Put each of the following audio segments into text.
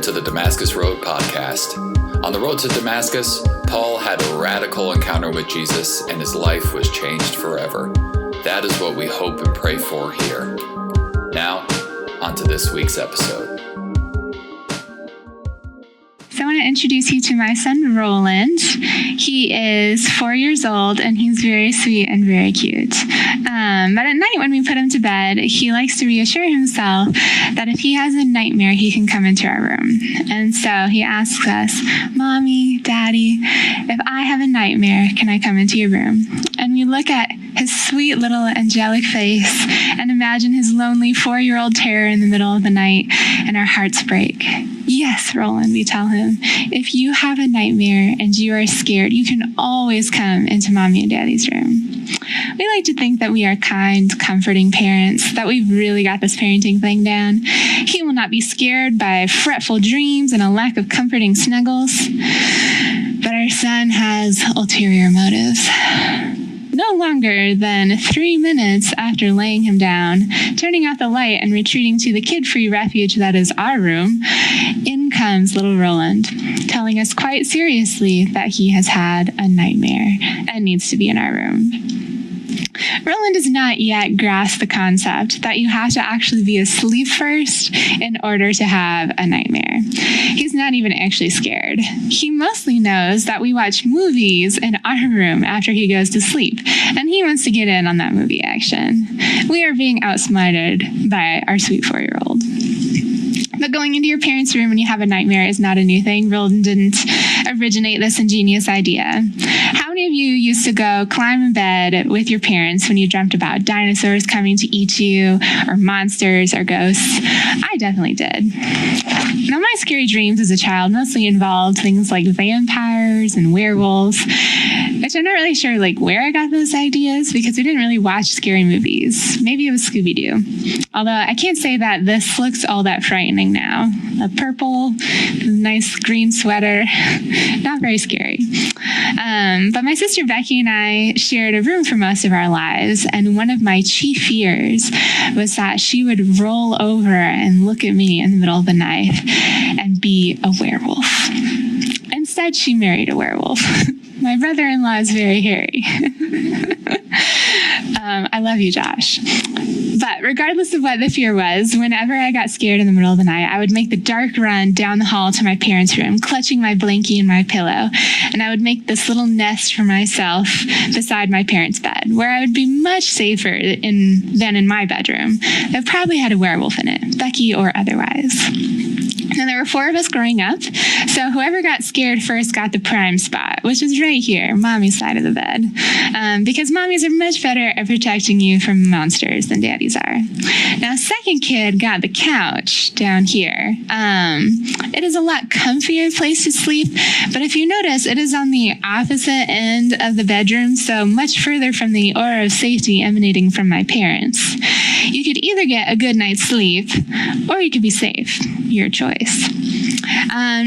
Welcome to the Damascus Road podcast. On the road to Damascus, Paul had a radical encounter with Jesus and his life was changed forever. That is what we hope and pray for here. Now, on to this week's episode. So I want to introduce you to my son, Roland. He is 4 years old, and he's very sweet and very cute. But at night when we put him to bed, he likes to reassure himself that if he has a nightmare, he can come into our room. And so he asks us, Mommy, Daddy, if I have a nightmare, can I come into your room? And we look at his sweet little angelic face and imagine his lonely 4-year-old terror in the middle of the night, and our hearts break. Yes, Roland, we tell him, if you have a nightmare and you are scared, you can always come into Mommy and Daddy's room. We like to think that we are kind, comforting parents, that we've really got this parenting thing down. He will not be scared by fretful dreams and a lack of comforting snuggles. But our son has ulterior motives. No longer than 3 minutes after laying him down, turning out the light and retreating to the kid-free refuge that is our room, in comes little Roland, telling us quite seriously that he has had a nightmare and needs to be in our room. Roland does not yet grasp the concept that you have to actually be asleep first in order to have a nightmare. He's not even actually scared. He mostly knows that we watch movies in our room after he goes to sleep, and he wants to get in on that movie action. We are being outsmarted by our sweet 4-year-old. But going into your parents' room when you have a nightmare is not a new thing. Roland didn't originate this ingenious idea. How many of you used to go climb in bed with your parents when you dreamt about dinosaurs coming to eat you, or monsters, or ghosts? I definitely did. Now, my scary dreams as a child mostly involved things like vampires and werewolves, which I'm not really sure where I got those ideas, because we didn't really watch scary movies. Maybe it was Scooby-Doo. Although I can't say that this looks all that frightening now. A purple, nice green sweater, not very scary. But my sister Becky and I shared a room for most of our lives, and one of my chief fears was that she would roll over and look at me in the middle of the night and be a werewolf. Instead, she married a werewolf. My brother-in-law is very hairy. I love you, Josh. But regardless of what the fear was, whenever I got scared in the middle of the night, I would make the dark run down the hall to my parents' room, clutching my blankie and my pillow. And I would make this little nest for myself beside my parents' bed, where I would be much safer than in my bedroom that probably had a werewolf in it, Becky or otherwise. Now, there were 4 of us growing up, so whoever got scared first got the prime spot, which is right here, Mommy's side of the bed, because Mommies are much better at protecting you from monsters than Daddies are. Now, second kid got the couch down here. It is a lot comfier place to sleep, but if you notice, it is on the opposite end of the bedroom, so much further from the aura of safety emanating from my parents. You could either get a good night's sleep, or you could be safe. Your choice.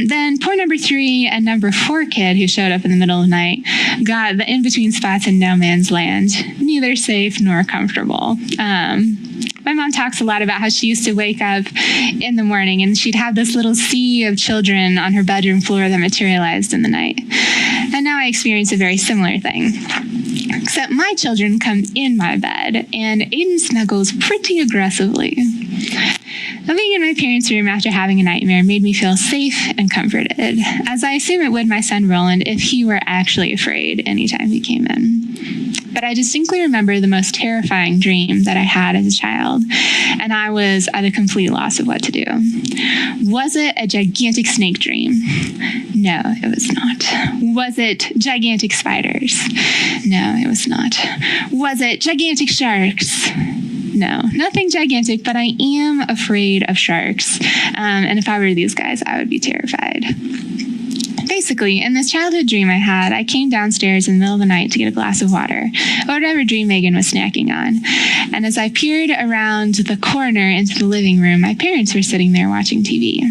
Then point number 3 and number 4 kid who showed up in the middle of the night got the in-between spots in no man's land, neither safe nor comfortable. My mom talks a lot about how she used to wake up in the morning and she'd have this little sea of children on her bedroom floor that materialized in the night. And now I experience a very similar thing. Except my children come in my bed, and Aiden snuggles pretty aggressively. Being in my parents' room after having a nightmare made me feel safe and comforted, as I assume it would my son Roland if he were actually afraid anytime he came in. But I distinctly remember the most terrifying dream that I had as a child, and I was at a complete loss of what to do. Was it a gigantic snake dream? No, it was not. Was it gigantic spiders? No, it was not. Was it gigantic sharks? No, nothing gigantic, but I am afraid of sharks. And if I were these guys, I would be terrified. Basically, in this childhood dream I had, I came downstairs in the middle of the night to get a glass of water, or whatever dream Megan was snacking on. And as I peered around the corner into the living room, my parents were sitting there watching TV.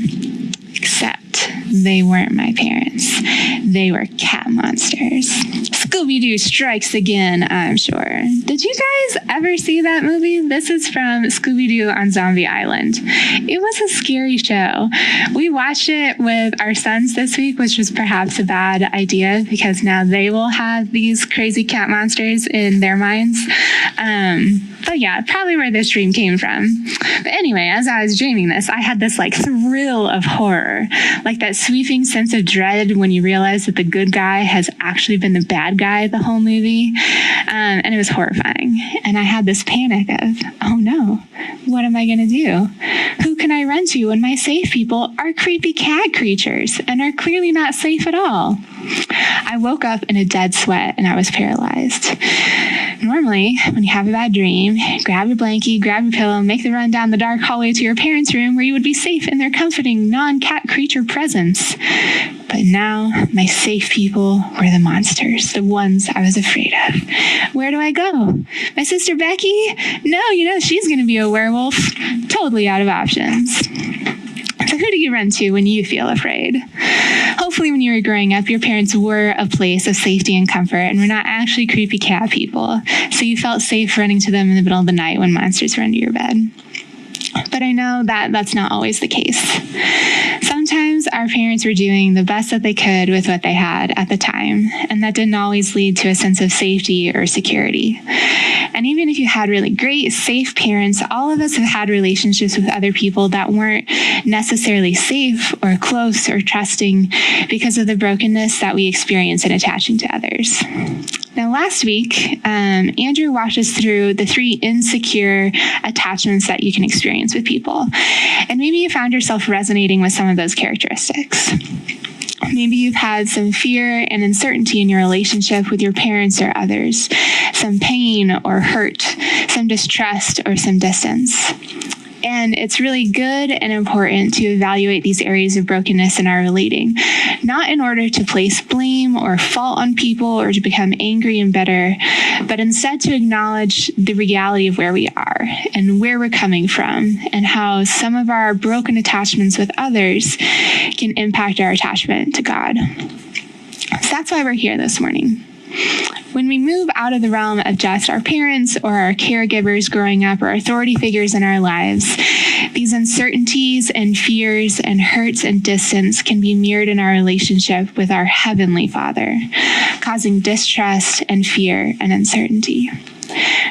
Except they weren't my parents. They were cat monsters. Scooby-Doo Strikes Again, I'm sure. Did you guys ever see that movie? This is from Scooby-Doo on Zombie Island. It was a scary show. We watched it with our sons this week, which was perhaps a bad idea because now they will have these crazy cat monsters in their minds. But yeah, probably where this dream came from. But anyway, as I was dreaming this, I had this like thrill of horror, like that sweeping sense of dread when you realize that the good guy has actually been the bad guy the whole movie. And it was horrifying. And I had this panic of, oh no, what am I going to do? Who can I run to when my safe people are creepy cat creatures and are clearly not safe at all? I woke up in a dead sweat and I was paralyzed. Normally, when you have a bad dream, grab your blankie, grab your pillow, make the run down the dark hallway to your parents' room where you would be safe in their comforting non-cat creature presence. But now, my safe people were the monsters, the ones I was afraid of. Where do I go? My sister Becky? No, she's going to be a werewolf. Totally out of options. So who do you run to when you feel afraid? Hopefully when you were growing up, your parents were a place of safety and comfort and were not actually creepy cat people. So you felt safe running to them in the middle of the night when monsters were under your bed. But I know that that's not always the case. Sometimes our parents were doing the best that they could with what they had at the time, and that didn't always lead to a sense of safety or security. And even if you had really great, safe parents, all of us have had relationships with other people that weren't necessarily safe or close or trusting because of the brokenness that we experience in attaching to others. Now, last week, Andrew walked us through the 3 insecure attachments that you can experience with people. And maybe you found yourself resonating with some of those characteristics. Maybe you've had some fear and uncertainty in your relationship with your parents or others, some pain or hurt, some distrust or some distance. And it's really good and important to evaluate these areas of brokenness in our relating, not in order to place blame or fault on people or to become angry and bitter, but instead to acknowledge the reality of where we are and where we're coming from and how some of our broken attachments with others can impact our attachment to God. So that's why we're here this morning. When we move out of the realm of just our parents or our caregivers growing up or authority figures in our lives, these uncertainties and fears and hurts and distance can be mirrored in our relationship with our Heavenly Father, causing distrust and fear and uncertainty.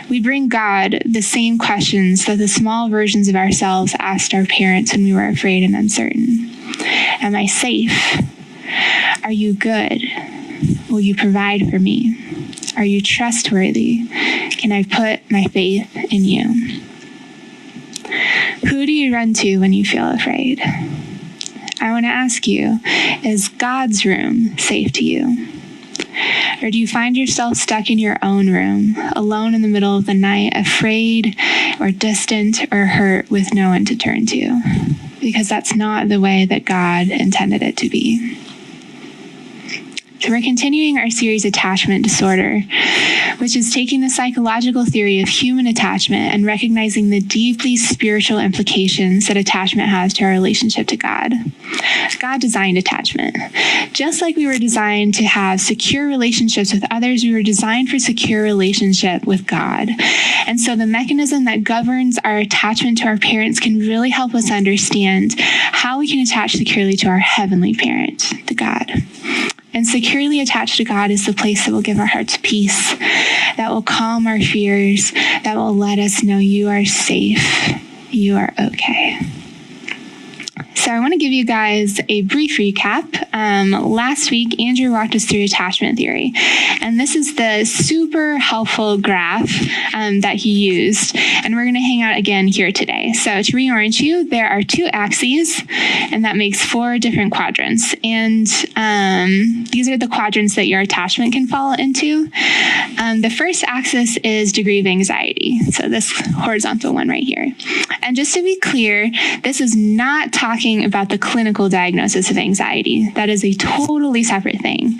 We bring God the same questions that the small versions of ourselves asked our parents when we were afraid and uncertain. Am I safe? Are you good? Will you provide for me? Are you trustworthy? Can I put my faith in you? Who do you run to when you feel afraid? I want to ask you, is God's room safe to you? Or do you find yourself stuck in your own room, alone in the middle of the night, afraid or distant or hurt with no one to turn to? Because that's not the way that God intended it to be. So we're continuing our series Attachment Disorder, which is taking the psychological theory of human attachment and recognizing the deeply spiritual implications that attachment has to our relationship to God. God designed attachment. Just like we were designed to have secure relationships with others, we were designed for secure relationship with God. And so the mechanism that governs our attachment to our parents can really help us understand how we can attach securely to our heavenly parent, to God. And securely attached to God is the place that will give our hearts peace, that will calm our fears, that will let us know you are safe, you are okay. So I want to give you guys a brief recap. Last week, Andrew walked us through attachment theory, and this is the super helpful graph that he used, and we're going to hang out again here today. So to reorient you, there are 2 axes, and that makes 4 different quadrants, and these are the quadrants that your attachment can fall into. The first axis is degree of anxiety, so this horizontal one right here. And just to be clear, this is not talking talking about the clinical diagnosis of anxiety. That is a totally separate thing.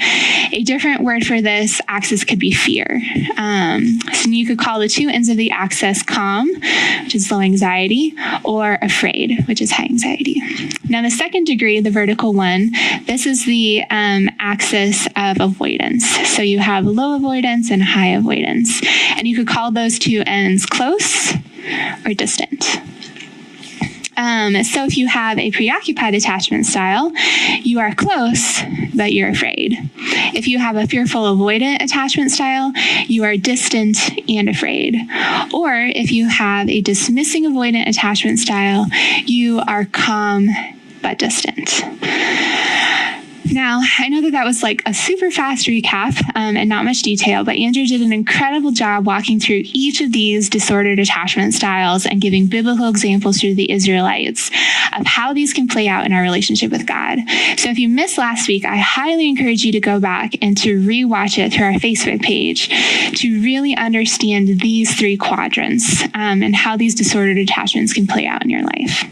A different word for this axis could be fear. So you could call the two ends of the axis calm, which is low anxiety, or afraid, which is high anxiety. Now, the second degree, the vertical one, this is the axis of avoidance. So you have low avoidance and high avoidance. And you could call those two ends close or distant. So if you have a preoccupied attachment style, you are close, but you're afraid. If you have a fearful avoidant attachment style, you are distant and afraid. Or if you have a dismissing avoidant attachment style, you are calm, but distant. Now, I know that was like a super fast recap and not much detail, but Andrew did an incredible job walking through each of these disordered attachment styles and giving biblical examples through the Israelites of how these can play out in our relationship with God. So if you missed last week, I highly encourage you to go back and to rewatch it through our Facebook page to really understand these three quadrants and how these disordered attachments can play out in your life.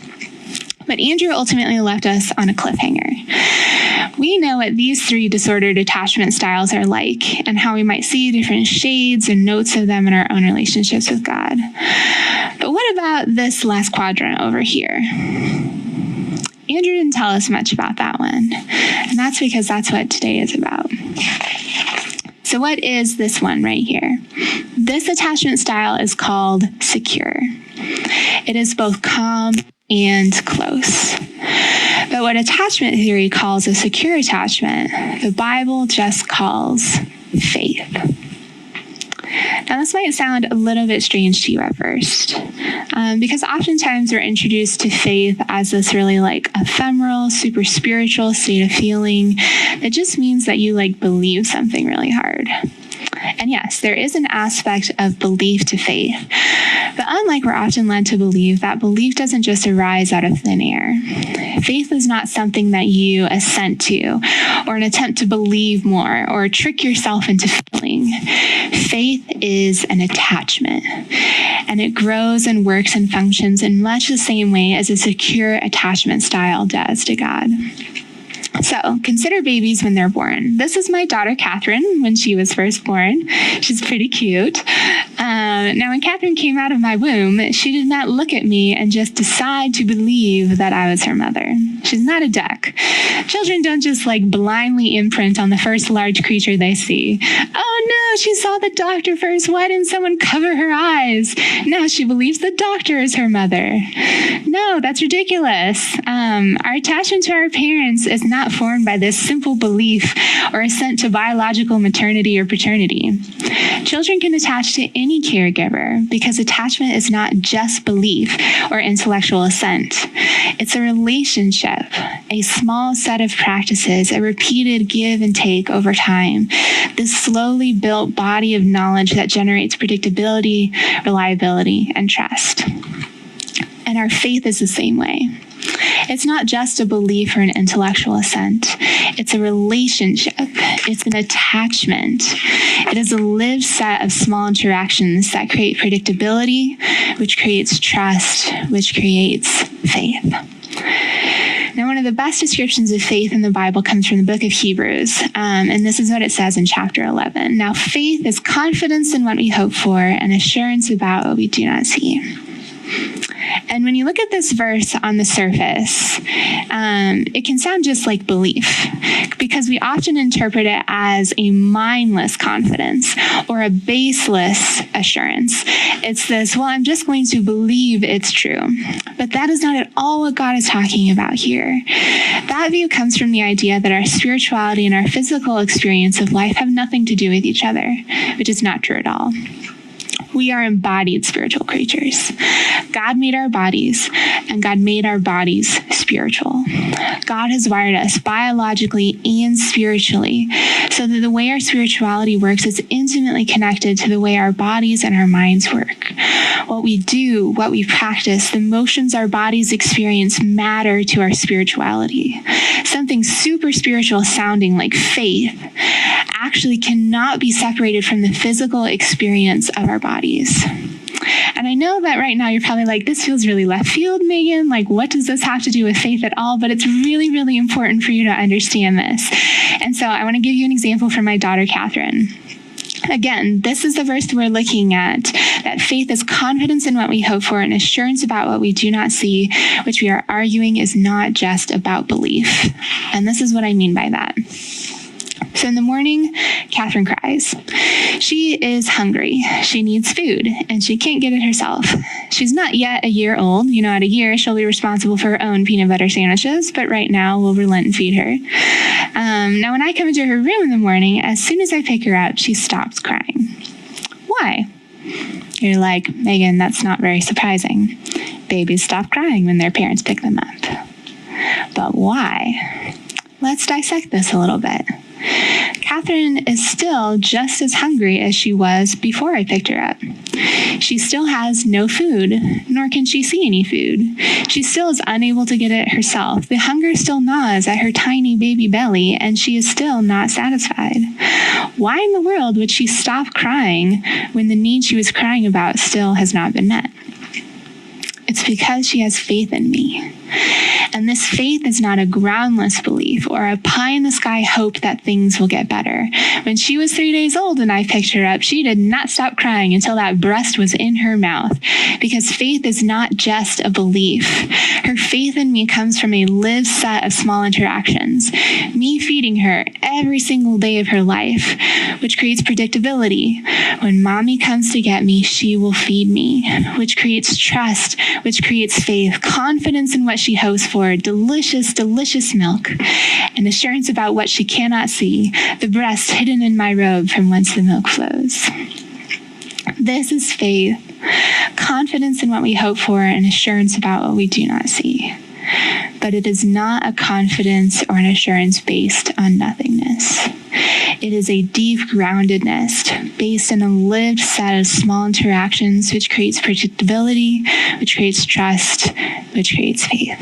But Andrew ultimately left us on a cliffhanger. We know what these three disordered attachment styles are like and how we might see different shades and notes of them in our own relationships with God. But what about this last quadrant over here? Andrew didn't tell us much about that one, and that's because that's what today is about. So what is this one right here? This attachment style is called secure. It is both calm and close. But what attachment theory calls a secure attachment, the Bible just calls faith. Now, this might sound a little bit strange to you at first, because oftentimes we're introduced to faith as this really like ephemeral, super spiritual state of feeling that just means that you like believe something really hard. And yes, there is an aspect of belief to faith. But unlike we're often led to believe, that belief doesn't just arise out of thin air. Faith is not something that you assent to, or an attempt to believe more, or trick yourself into feeling. Faith is an attachment, and it grows and works and functions in much the same way as a secure attachment style does to God. So consider babies when they're born. This is my daughter, Catherine, when she was first born. She's pretty cute. Now, when Catherine came out of my womb, she did not look at me and just decide to believe that I was her mother. She's not a duck. Children don't just like blindly imprint on the first large creature they see. Oh no, she saw the doctor first. Why didn't someone cover her eyes? Now she believes the doctor is her mother. No, that's ridiculous. Our attachment to our parents is not formed by this simple belief or assent to biological maternity or paternity. Children can attach to any caregiver because attachment is not just belief or intellectual assent. It's a relationship, a small set of practices, a repeated give and take over time, this slowly built body of knowledge that generates predictability, reliability, and trust. And our faith is the same way. It's not just a belief or an intellectual assent. It's a relationship. It's an attachment. It is a lived set of small interactions that create predictability, which creates trust, which creates faith. Now, one of the best descriptions of faith in the Bible comes from the book of Hebrews, and this is what it says in chapter 11. Now, faith is confidence in what we hope for and assurance about what we do not see. And when you look at this verse on the surface, it can sound just like belief, because we often interpret it as a mindless confidence or a baseless assurance. It's this, well, I'm just going to believe it's true. But that is not at all what God is talking about here. That view comes from the idea that our spirituality and our physical experience of life have nothing to do with each other, which is not true at all. We are embodied spiritual creatures. God made our bodies, and God made our bodies spiritual. God has wired us biologically and spiritually so that the way our spirituality works is intimately connected to the way our bodies and our minds work. What we do, what we practice, the motions our bodies experience matter to our spirituality. Something super spiritual sounding like faith actually cannot be separated from the physical experience of our bodies. And I know that right now you're probably like, this feels really left field, Megan. Like, what does this have to do with faith at all? But it's really, really important for you to understand this. And so I want to give you an example from my daughter, Catherine. Again, this is the verse that we're looking at, that faith is confidence in what we hope for and assurance about what we do not see, which we are arguing is not just about belief. And this is what I mean by that. So in the morning, Catherine cries. She is hungry. She needs food, and she can't get it herself. She's not yet a year old. At a year, she'll be responsible for her own peanut butter sandwiches, but right now we'll relent and feed her. Now, when I come into her room in the morning, as soon as I pick her up, she stops crying. Why? You're like, Megan, that's not very surprising. Babies stop crying when their parents pick them up. But why? Let's dissect this a little bit. Catherine is still just as hungry as she was before I picked her up. She still has no food, nor can she see any food. She still is unable to get it herself. The hunger still gnaws at her tiny baby belly, and she is still not satisfied. Why in the world would she stop crying when the need she was crying about still has not been met? It's because she has faith in me. And this faith is not a groundless belief or a pie-in-the-sky hope that things will get better. When she was 3 days old and I picked her up, she did not stop crying until that breast was in her mouth, because faith is not just a belief. Her faith in me comes from a lived set of small interactions, me feeding her every single day of her life, which creates predictability. When mommy comes to get me, she will feed me, which creates trust, which creates faith, confidence in what she hopes for, delicious, delicious milk, and assurance about what she cannot see, the breast hidden in my robe from whence the milk flows. This is faith, confidence in what we hope for, and assurance about what we do not see. But it is not a confidence or an assurance based on nothingness. It is a deep groundedness based in a lived set of small interactions, which creates predictability, which creates trust, which creates faith.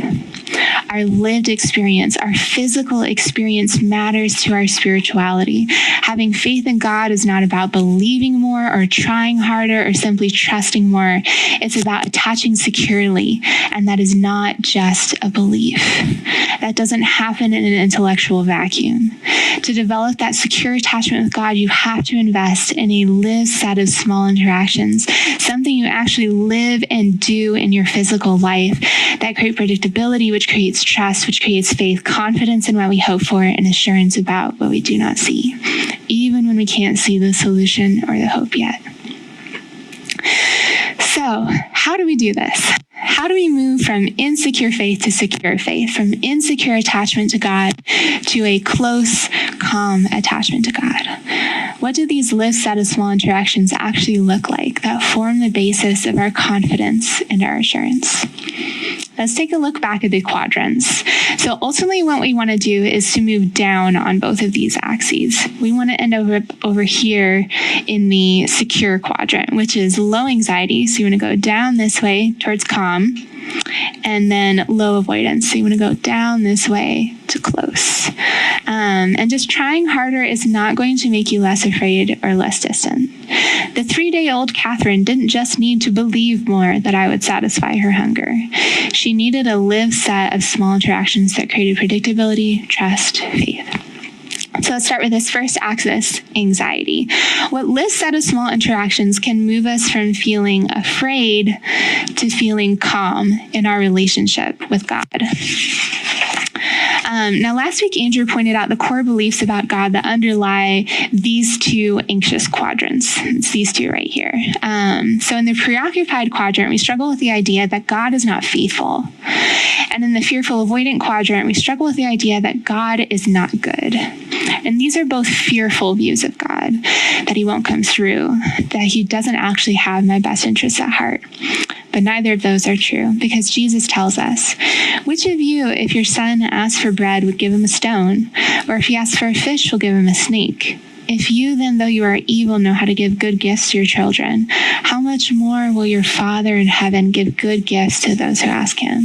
Our lived experience, our physical experience matters to our spirituality. Having faith in God is not about believing more or trying harder or simply trusting more. It's about attaching securely, and that is not just a belief. That doesn't happen in an intellectual vacuum. To develop that secure attachment with God, you have to invest in a lived set of small interactions, something you actually live and do in your physical life that create predictability, which creates trust, which creates faith, confidence in what we hope for, and assurance about what we do not see, even when we can't see the solution or the hope yet. So, how do we do this? How do we move from insecure faith to secure faith, from insecure attachment to God to a close, calm attachment to God? What do these lived set of small interactions actually look like that form the basis of our confidence and our assurance? Let's take a look back at the quadrants. So ultimately what we want to do is to move down on both of these axes. We want to end over here in the secure quadrant, which is low anxiety. So you want to go down this way towards calm, and then low avoidance. So you want to go down this way to close. And just trying harder is not going to make you less afraid or less distant. The 3-day-old Catherine didn't just need to believe more that I would satisfy her hunger. She needed a lived set of small interactions that created predictability, trust, faith. So let's start with this first axis, anxiety. What lived set of small interactions can move us from feeling afraid to feeling calm in our relationship with God. Now, last week, Andrew pointed out the core beliefs about God that underlie these two anxious quadrants. It's these two right here. So in the preoccupied quadrant, we struggle with the idea that God is not faithful. And in the fearful avoidant quadrant, we struggle with the idea that God is not good. And these are both fearful views of God, that he won't come through, that he doesn't actually have my best interests at heart. But neither of those are true, because Jesus tells us, which of you, if your son asks for bread, would give him a stone? Or if he asks for a fish, will give him a snake? If you then, though you are evil, know how to give good gifts to your children, how much more will your Father in heaven give good gifts to those who ask him?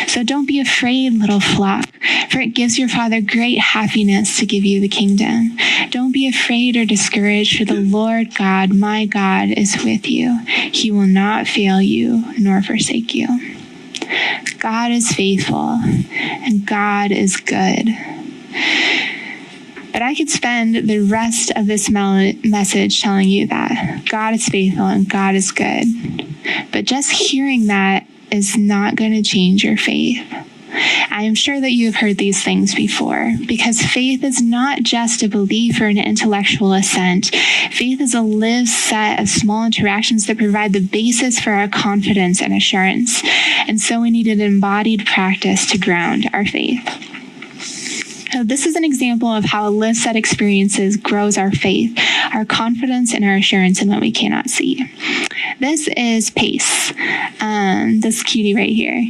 So don't be afraid, little flock, for it gives your Father great happiness to give you the kingdom. Don't be afraid or discouraged, for the Lord God, my God, is with you. He will not fail you nor forsake you. God is faithful and God is good. But I could spend the rest of this message telling you that God is faithful and God is good. But just hearing that is not going to change your faith. I am sure that you have heard these things before, because faith is not just a belief or an intellectual assent. Faith is a lived set of small interactions that provide the basis for our confidence and assurance. And so we need an embodied practice to ground our faith. So this is an example of how a lived set experiences grows our faith, our confidence, and our assurance in what we cannot see. This is Pace, this cutie right here.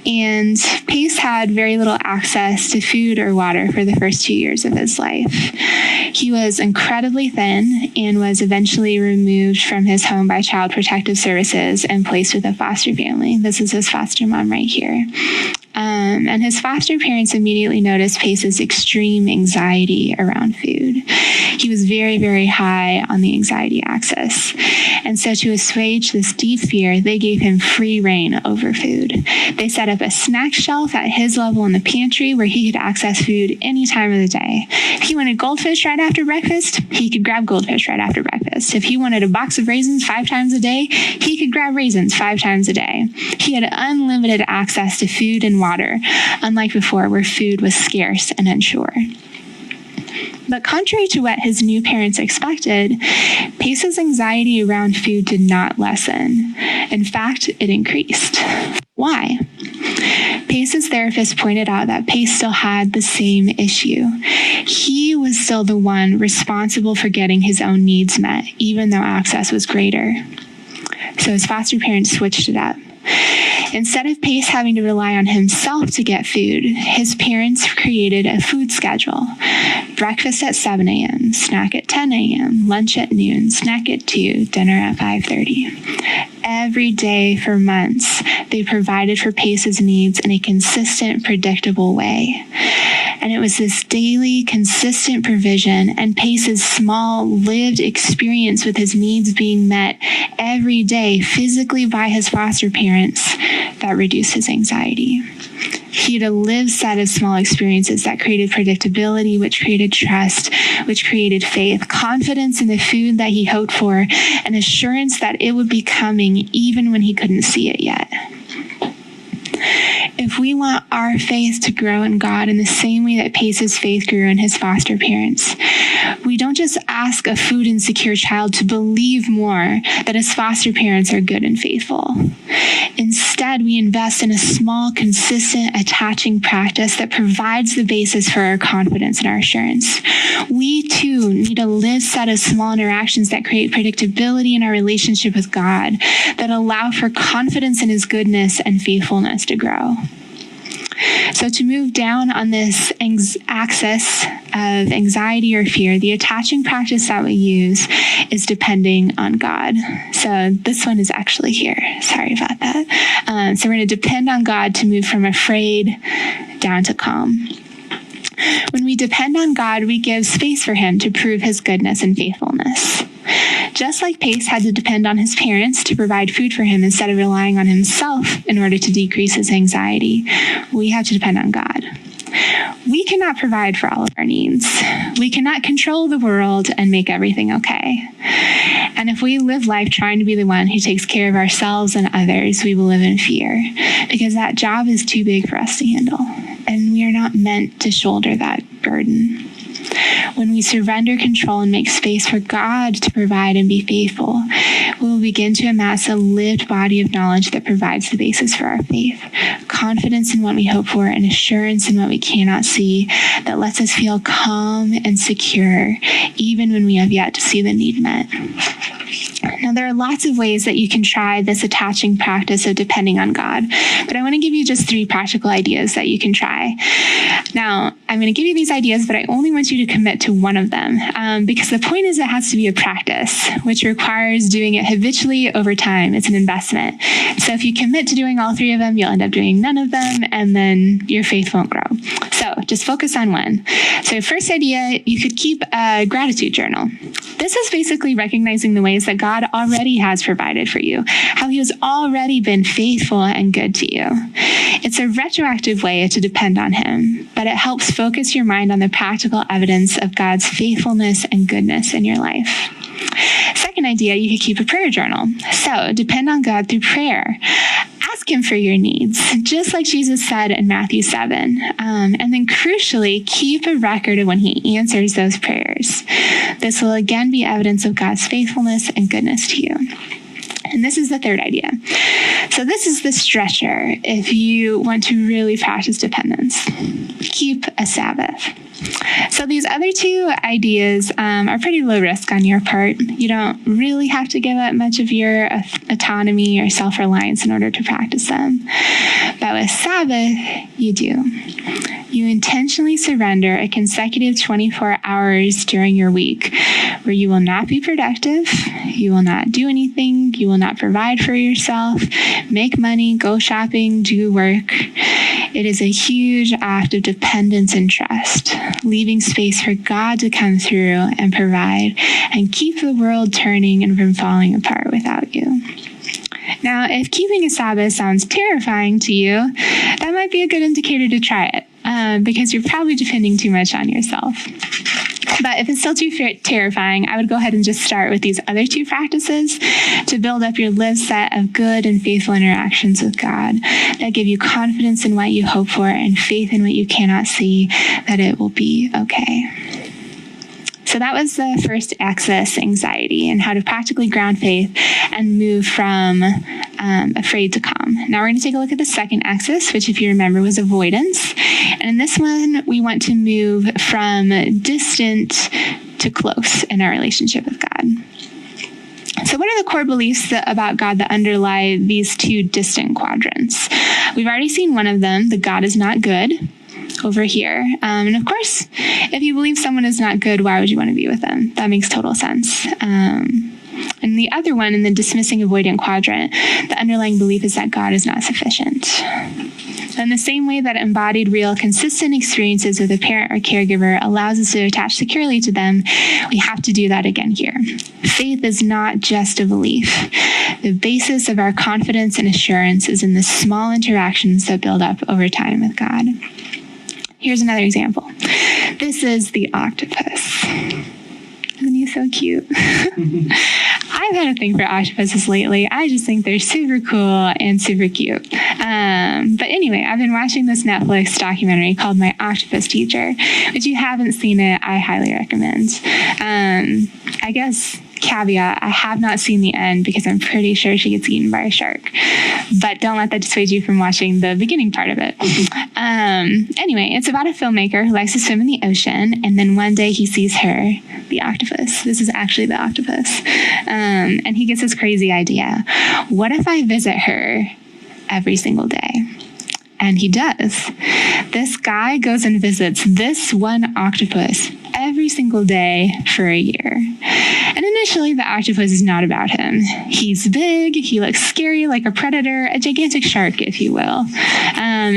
And Pace had very little access to food or water for the first 2 years of his life. He was incredibly thin and was eventually removed from his home by Child Protective Services and placed with a foster family. This is his foster mom right here. And his foster parents immediately noticed Pace's extreme anxiety around food. He was very, very high on the anxiety axis. And so to assuage this deep fear, they gave him free rein over food. They set up a snack shelf at his level in the pantry where he could access food any time of the day. If he wanted goldfish right after breakfast, he could grab goldfish right after breakfast. If he wanted a box of raisins 5 times a day, he could grab raisins 5 times a day. He had unlimited access to food and water, unlike before where food was scarce and unsure. But contrary to what his new parents expected, Pace's anxiety around food did not lessen. In fact, it increased. Why? Pace's therapist pointed out that Pace still had the same issue. He was still the one responsible for getting his own needs met, even though access was greater. So his foster parents switched it up. Instead of Pace having to rely on himself to get food, his parents created a food schedule. Breakfast at 7 a.m., snack at 10 a.m., lunch at noon, snack at 2, dinner at 5:30. Every day for months, they provided for Pace's needs in a consistent, predictable way. And it was this daily, consistent provision and Pace's small, lived experience with his needs being met every day physically by his foster parents that reduced his anxiety. He had a lived set of small experiences that created predictability, which created trust, which created faith, confidence in the food that he hoped for, and assurance that it would be coming even when he couldn't see it yet. If we want our faith to grow in God in the same way that Pace's faith grew in his foster parents, we don't just ask a food insecure child to believe more that his foster parents are good and faithful. Instead, we invest in a small, consistent, attaching practice that provides the basis for our confidence and our assurance. We too need a lived set of small interactions that create predictability in our relationship with God, that allow for confidence in his goodness and faithfulness to grow. So to move down on this axis of anxiety or fear, the attaching practice that we use is depending on God. So this one is actually here. Sorry about that. So we're going to depend on God to move from afraid down to calm. When we depend on God, we give space for him to prove his goodness and faithfulness. Just like Pace had to depend on his parents to provide food for him instead of relying on himself in order to decrease his anxiety, we have to depend on God. We cannot provide for all of our needs. We cannot control the world and make everything okay. And if we live life trying to be the one who takes care of ourselves and others, we will live in fear, because that job is too big for us to handle, and we are not meant to shoulder that burden. When we surrender control and make space for God to provide and be faithful, we will begin to amass a lived body of knowledge that provides the basis for our faith, confidence in what we hope for, and assurance in what we cannot see that lets us feel calm and secure, even when we have yet to see the need met. Now, there are lots of ways that you can try this attaching practice of depending on God, but I want to give you just 3 practical ideas that you can try. Now, I'm going to give you these ideas, but I only want you to commit to one of them, because the point is it has to be a practice, which requires doing it habitually over time. It's an investment. So if you commit to doing all 3 of them, you'll end up doing none of them, and then your faith won't grow. So just focus on one. So first idea, you could keep a gratitude journal. This is basically recognizing the ways that God already has provided for you, how he has already been faithful and good to you. It's a retroactive way to depend on him, but it helps focus your mind on the practical evidence of God's faithfulness and goodness in your life. Second idea, you could keep a prayer journal. So depend on God through prayer. Ask him for your needs, just like Jesus said in Matthew 7. And then crucially, keep a record of when he answers those prayers. This will again be evidence of God's faithfulness and goodness to you. And this is the third idea. So this is the stretcher if you want to really practice dependence. Keep a Sabbath. So these other 2 ideas are pretty low risk on your part. You don't really have to give up much of your autonomy or self-reliance in order to practice them. But with Sabbath, you do. You intentionally surrender a consecutive 24 hours during your week where you will not be productive, you will not do anything, you will not provide for yourself, make money, go shopping, do work. It is a huge act of dependence and trust, leaving space for God to come through and provide and keep the world turning and from falling apart without you. Now, if keeping a Sabbath sounds terrifying to you, that might be a good indicator to try it, because you're probably depending too much on yourself. But if it's still too terrifying, I would go ahead and just start with these other 2 practices to build up your lived set of good and faithful interactions with God that give you confidence in what you hope for and faith in what you cannot see, that it will be okay. So that was the first axis, anxiety, and how to practically ground faith and move from afraid to calm. Now we're going to take a look at the second axis, which, if you remember, was avoidance. And in this one, we want to move from distant to close in our relationship with God. So what are the core beliefs about God that underlie these 2 distant quadrants? We've already seen one of them, that God is not good, over here. And of course, if you believe someone is not good, why would you want to be with them? That makes total sense. And the other one, in the dismissing avoidant quadrant, the underlying belief is that God is not sufficient. So in the same way that embodied, real, consistent experiences with a parent or caregiver allows us to attach securely to them, we have to do that again here. Faith is not just a belief. The basis of our confidence and assurance is in the small interactions that build up over time with God. Here's another example. This is the octopus. Isn't he so cute? I've had a thing for octopuses lately. I just think they're super cool and super cute. But anyway, I've been watching this Netflix documentary called My Octopus Teacher. If you haven't seen it, I highly recommend. I guess caveat, I have not seen the end because I'm pretty sure she gets eaten by a shark. But don't let that dissuade you from watching the beginning part of it. Anyway, it's about a filmmaker who likes to swim in the ocean, and then one day he sees her, the octopus. This is actually the octopus. And he gets this crazy idea. What if I visit her every single day? And he does. This guy goes and visits this one octopus every single day for a year. And initially, the octopus is not about him. He's big, he looks scary like a predator, a gigantic shark, if you will.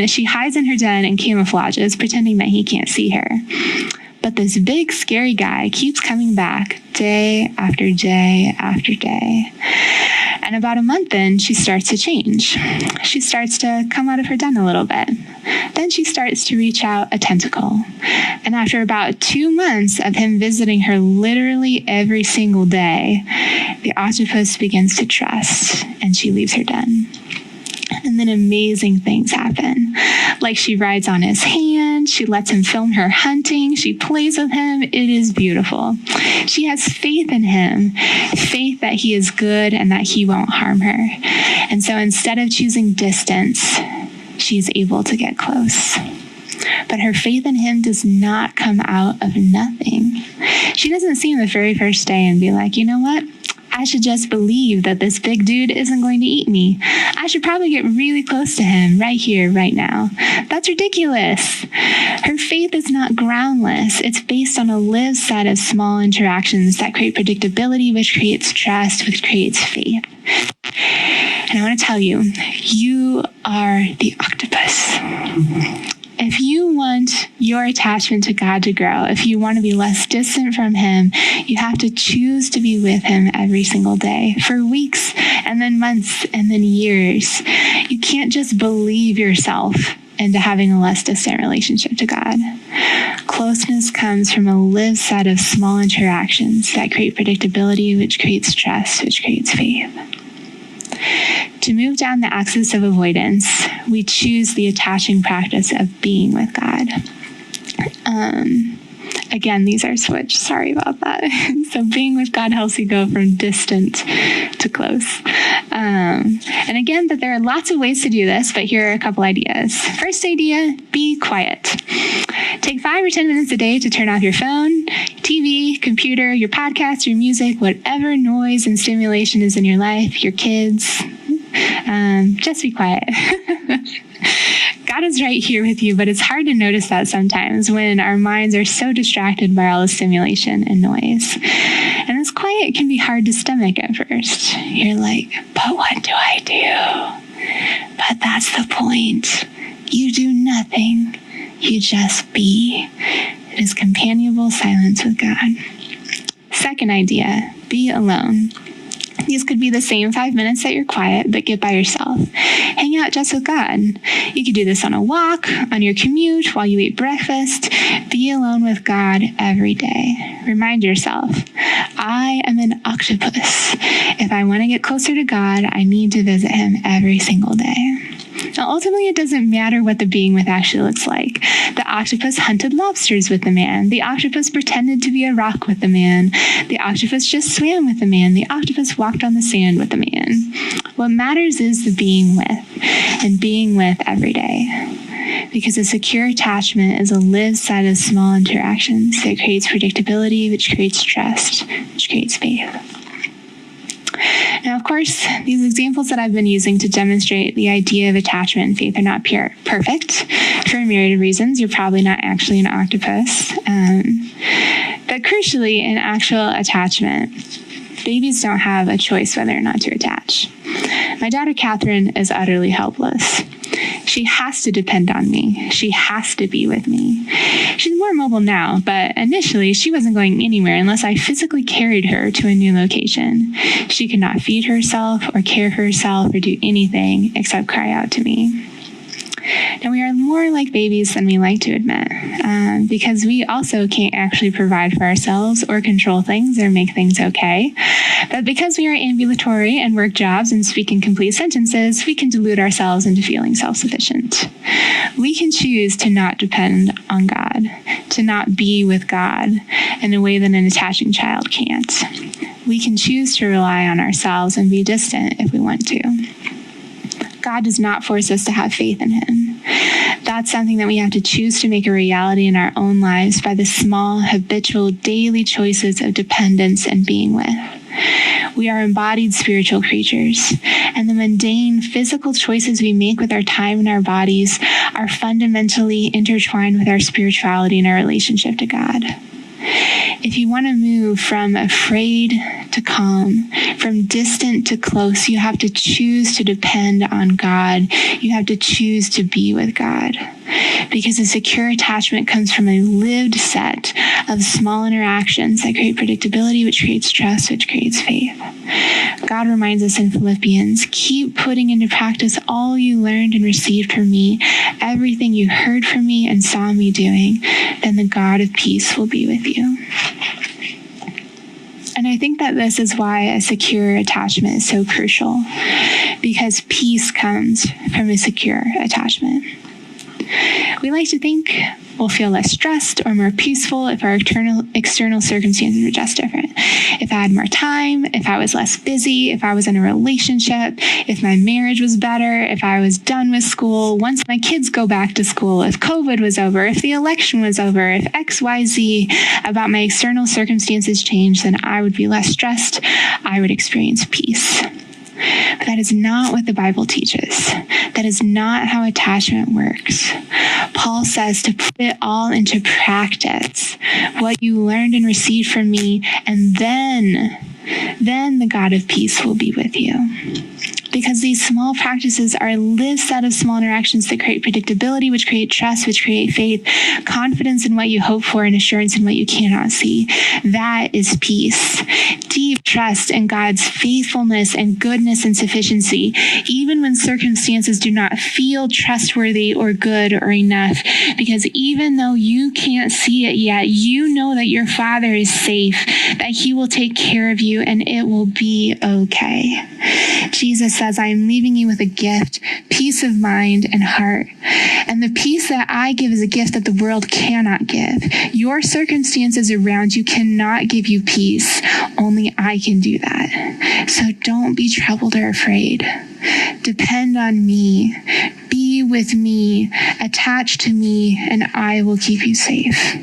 She hides in her den and camouflages, pretending that he can't see her. But this big, scary guy keeps coming back day after day after day. And about a month in, she starts to change. She starts to come out of her den a little bit. Then she starts to reach out a tentacle. And after about 2 months of him visiting her literally every single day, the octopus begins to trust, and she leaves her den. And then amazing things happen. Like she rides on his hand, she lets him film her hunting, she plays with him. It is beautiful. She has faith in him, faith that he is good and that he won't harm her. And so instead of choosing distance, she's able to get close. But her faith in him does not come out of nothing. She doesn't see him the very first day and be like, you know what? I should just believe that this big dude isn't going to eat me. I should probably get really close to him right here, right now. That's ridiculous. Her faith is not groundless. It's based on a lived set of small interactions that create predictability, which creates trust, which creates faith. And I want to tell you, you are the octopus. If you want your attachment to God to grow, if you want to be less distant from Him, you have to choose to be with Him every single day for weeks and then months and then years. You can't just believe yourself into having a less distant relationship to God. Closeness comes from a lived set of small interactions that create predictability, which creates trust, which creates faith. To move down the axis of avoidance, we choose the attaching practice of being with God. Again, these are switched. Sorry about that. So being with God helps you go from distant to close. And again, that there are lots of ways to do this, but here are a couple ideas. First idea, be quiet. Take 5 or 10 minutes a day to turn off your phone, TV, computer, your podcast, your music, whatever noise and stimulation is in your life, your kids. Just be quiet. God is right here with you, but it's hard to notice that sometimes when our minds are so distracted by all the stimulation and noise. And this quiet can be hard to stomach at first. You're like, but what do I do? But that's the point. You do nothing. You just be. It is companionable silence with God. Second idea, be alone. These could be the same 5 minutes that you're quiet, but get by yourself. Hang out just with God. You could do this on a walk, on your commute, while you eat breakfast. Be alone with God every day. Remind yourself, I am an octopus. If I want to get closer to God, I need to visit Him every single day. Now, ultimately, it doesn't matter what the being with actually looks like. The octopus hunted lobsters with the man. The octopus pretended to be a rock with the man. The octopus just swam with the man. The octopus walked on the sand with the man. What matters is the being with, and being with every day. Because a secure attachment is a lived set of small interactions that creates predictability, which creates trust, which creates faith. Now, of course, these examples that I've been using to demonstrate the idea of attachment and faith are not perfect. For a myriad of reasons, you're probably not actually an octopus. But crucially, in actual attachment, babies don't have a choice whether or not to attach. My daughter, Catherine, is utterly helpless. She has to depend on me. She has to be with me. She's more mobile now, but initially she wasn't going anywhere unless I physically carried her to a new location. She could not feed herself or care for herself or do anything except cry out to me. Now, we are more like babies than we like to admit, because we also can't actually provide for ourselves or control things or make things okay. But because we are ambulatory and work jobs and speak in complete sentences, we can delude ourselves into feeling self-sufficient. We can choose to not depend on God, to not be with God in a way that an attaching child can't. We can choose to rely on ourselves and be distant if we want to. God does not force us to have faith in Him. That's something that we have to choose to make a reality in our own lives by the small, habitual, daily choices of dependence and being with. We are embodied spiritual creatures, and the mundane physical choices we make with our time and our bodies are fundamentally intertwined with our spirituality and our relationship to God. If you want to move from afraid to calm, from distant to close, you have to choose to depend on God. You have to choose to be with God. Because a secure attachment comes from a lived set of small interactions that create predictability, which creates trust, which creates faith. God reminds us in Philippians, keep putting into practice all you learned and received from me, everything you heard from me and saw me doing, then the God of peace will be with you. And I think that this is why a secure attachment is so crucial, because peace comes from a secure attachment. We like to think will feel less stressed or more peaceful if our external circumstances were just different. If I had more time, if I was less busy, if I was in a relationship, if my marriage was better, if I was done with school, once my kids go back to school, if COVID was over, if the election was over, if XYZ about my external circumstances changed, then I would be less stressed. I would experience peace. But that is not what the Bible teaches. That is not how attachment works. Paul says to put it all into practice, what you learned and received from me, and then the God of peace will be with you. Because these small practices are a lived set of small interactions that create predictability, which create trust, which create faith, confidence in what you hope for, and assurance in what you cannot see. That is peace. Deep trust in God's faithfulness and goodness and sufficiency, even when circumstances do not feel trustworthy or good or enough. Because even though you can't see it yet, you know that your Father is safe, that He will take care of you, and it will be okay. Jesus says, I am leaving you with a gift, peace of mind and heart. And the peace that I give is a gift that the world cannot give. Your circumstances around you cannot give you peace. Only I can do that. So don't be troubled or afraid. Depend on me. Be with me. Attach to me, and I will keep you safe.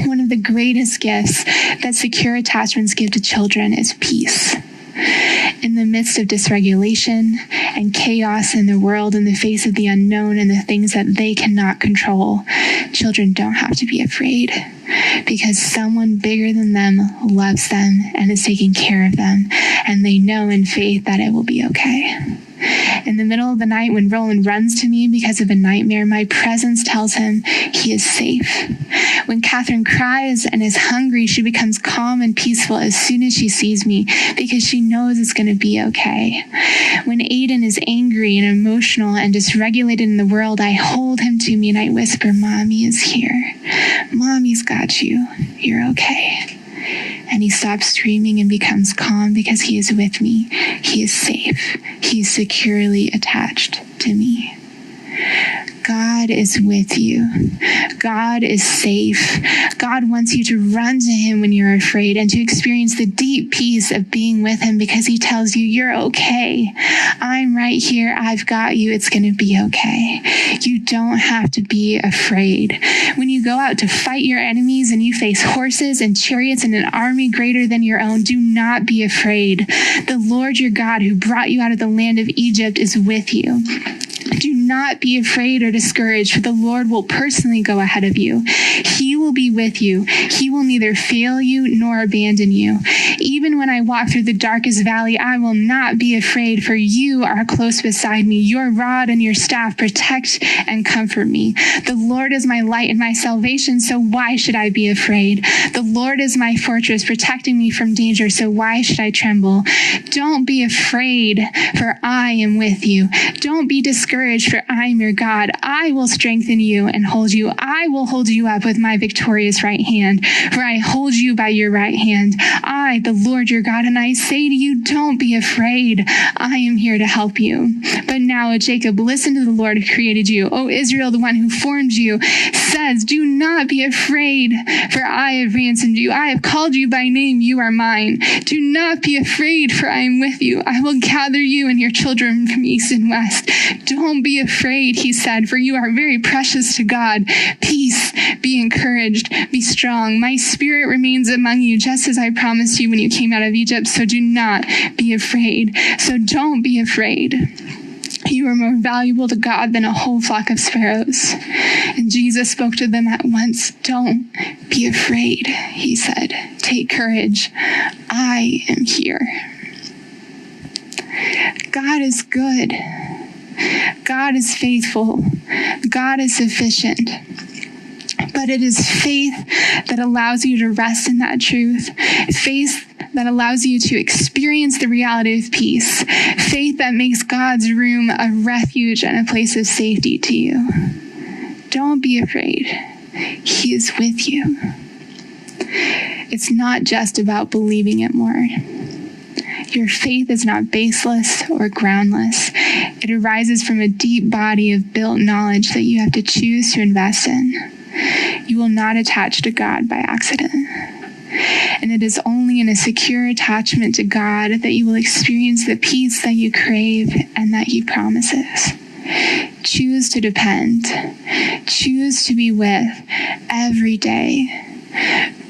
One of the greatest gifts that secure attachments give to children is peace. In the midst of dysregulation and chaos in the world, in the face of the unknown and the things that they cannot control, children don't have to be afraid because someone bigger than them loves them and is taking care of them, and they know in faith that it will be okay. In the middle of the night, when Roland runs to me because of a nightmare, my presence tells him he is safe. When Catherine cries and is hungry, she becomes calm and peaceful as soon as she sees me because she knows it's going to be okay. When Aiden is angry and emotional and dysregulated in the world, I hold him to me and I whisper, Mommy is here. Mommy's got you. You're okay. And he stops screaming and becomes calm because he is with me. He is safe. He is securely attached to me. God is with you. God is safe. God wants you to run to Him when you're afraid and to experience the deep peace of being with Him because He tells you, you're okay. I'm right here. I've got you. It's going to be okay. You don't have to be afraid. When you go out to fight your enemies and you face horses and chariots and an army greater than your own, do not be afraid. The Lord your God who brought you out of the land of Egypt is with you. Do not be afraid or discouraged, for the Lord will personally go ahead of you. He will be with you. He will neither fail you nor abandon you. Even when I walk through the darkest valley, I will not be afraid, for you are close beside me. Your rod and your staff protect and comfort me. The Lord is my light and my salvation, so why should I be afraid? The Lord is my fortress, protecting me from danger, so why should I tremble? Don't be afraid, for I am with you. Don't be discouraged, for I am your God. I will strengthen you and hold you. I will hold you up with my victorious right hand, for I hold you by your right hand. I, the Lord your God, and I say to you, don't be afraid. I am here to help you. But now, O Jacob, listen to the Lord who created you. O Israel, the one who formed you, says, do not be afraid, for I have ransomed you. I have called you by name. You are mine. Do not be afraid, for I am with you. I will gather you and your children from east and west. Don't be afraid, he said, for you are very precious to God. Peace, be encouraged, be strong. My spirit remains among you, just as I promised you when you came out of Egypt. So do not be afraid. So don't be afraid. You are more valuable to God than a whole flock of sparrows. And Jesus spoke to them at once. Don't be afraid, he said. Take courage. I am here. God is good. God is faithful. God is sufficient. But it is faith that allows you to rest in that truth. Faith that allows you to experience the reality of peace. Faith that makes God's room a refuge and a place of safety to you. Don't be afraid. He is with you. It's not just about believing it more. Your faith is not baseless or groundless. It arises from a deep body of built knowledge that you have to choose to invest in. You will not attach to God by accident. And it is only in a secure attachment to God that you will experience the peace that you crave and that He promises. Choose to depend. Choose to be with every day.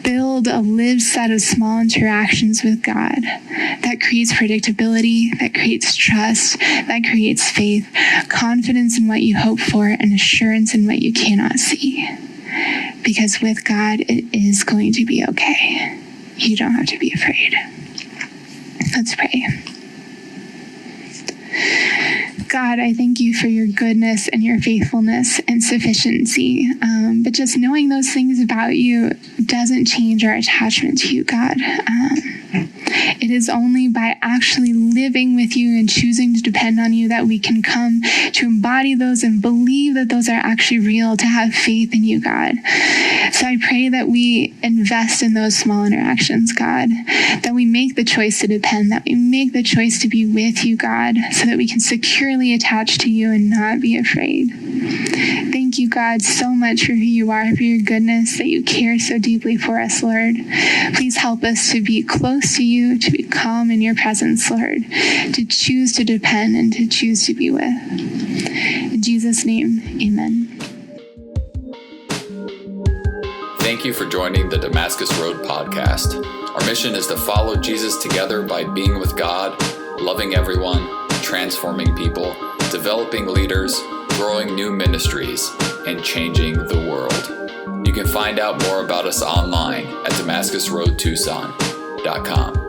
Build a lived set of small interactions with God that creates predictability, that creates trust, that creates faith, confidence in what you hope for, and assurance in what you cannot see. Because with God, it is going to be okay. You don't have to be afraid. Let's pray. God, I thank you for your goodness and your faithfulness and sufficiency. But just knowing those things about you doesn't change our attachment to you, God. It is only by actually living with you and choosing to depend on you that we can come to embody those and believe that those are actually real, to have faith in you, God. So I pray that we invest in those small interactions, God, that we make the choice to depend, that we make the choice to be with you, God, so that we can securely attach to you and not be afraid. Thank you, God, so much for who you are, for your goodness, that you care so deeply for us, Lord. Please help us to be close to you, to be calm in your presence, Lord, to choose to depend and to choose to be with. In Jesus' name, amen. Thank you for joining the Damascus Road podcast. Our mission is to follow Jesus together by being with God, loving everyone, transforming people, developing leaders, growing new ministries, and changing the world. You can find out more about us online at DamascusRoadTucson.com.